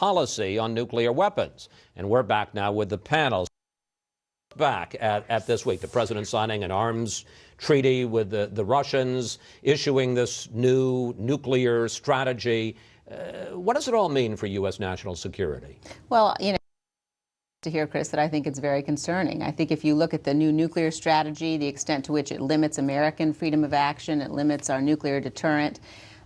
policy on nuclear weapons. And we're back now with the panel. Back at this week, the president signing an arms treaty with the Russians, issuing this new nuclear strategy. What does it all mean for U.S. national security? Well, to hear, Chris, that I think it's very concerning. I think if you look at the new nuclear strategy, the extent to which it limits American freedom of action, it limits our nuclear deterrent,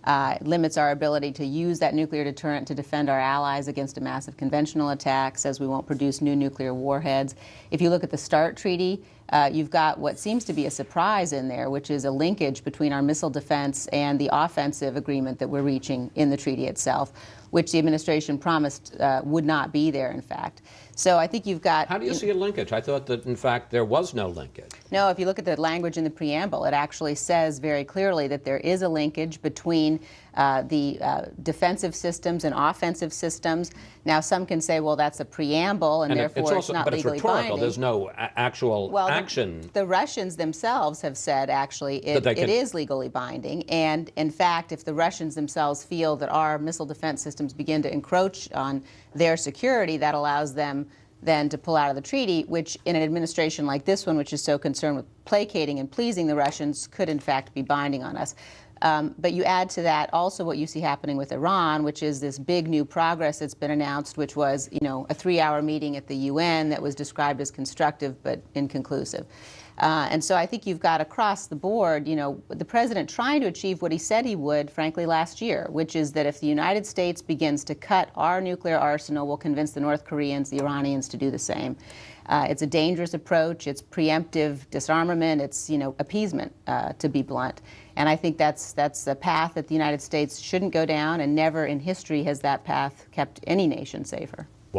it limits our ability to use that nuclear deterrent to defend our allies against a massive conventional attack, says we won't produce new nuclear warheads. If you look at the START treaty, you've got what seems to be a surprise in there, which is a linkage between our missile defense and the offensive agreement that we're reaching in the treaty itself, which the administration promised would not be there, in fact. So I think you've got... How do you see a linkage? I thought that, in fact, there was no linkage. No, if you look at the language in the preamble, it actually says very clearly that there is a linkage between the defensive systems and offensive systems. Now, some can say, well, that's a preamble, and therefore it's not legally binding. There's no actual action. The Russians themselves have said, actually, it is legally binding. And, in fact, if the Russians themselves feel that our missile defense systems begin to encroach on their security, that allows them then to pull out of the treaty, which in an administration like this one, which is so concerned with placating and pleasing the Russians, could in fact be binding on us. But you add to that also what you see happening with Iran, which is this big new progress that's been announced, which was, a 3-hour meeting at the UN that was described as constructive but inconclusive. And so I think you've got across the board, the president trying to achieve what he said he would, frankly, last year, which is that if the United States begins to cut our nuclear arsenal, we'll convince the North Koreans, the Iranians to do the same. It's a dangerous approach. It's preemptive disarmament. It's, appeasement, to be blunt. And I think that's a path that the United States shouldn't go down, and never in history has that path kept any nation safer.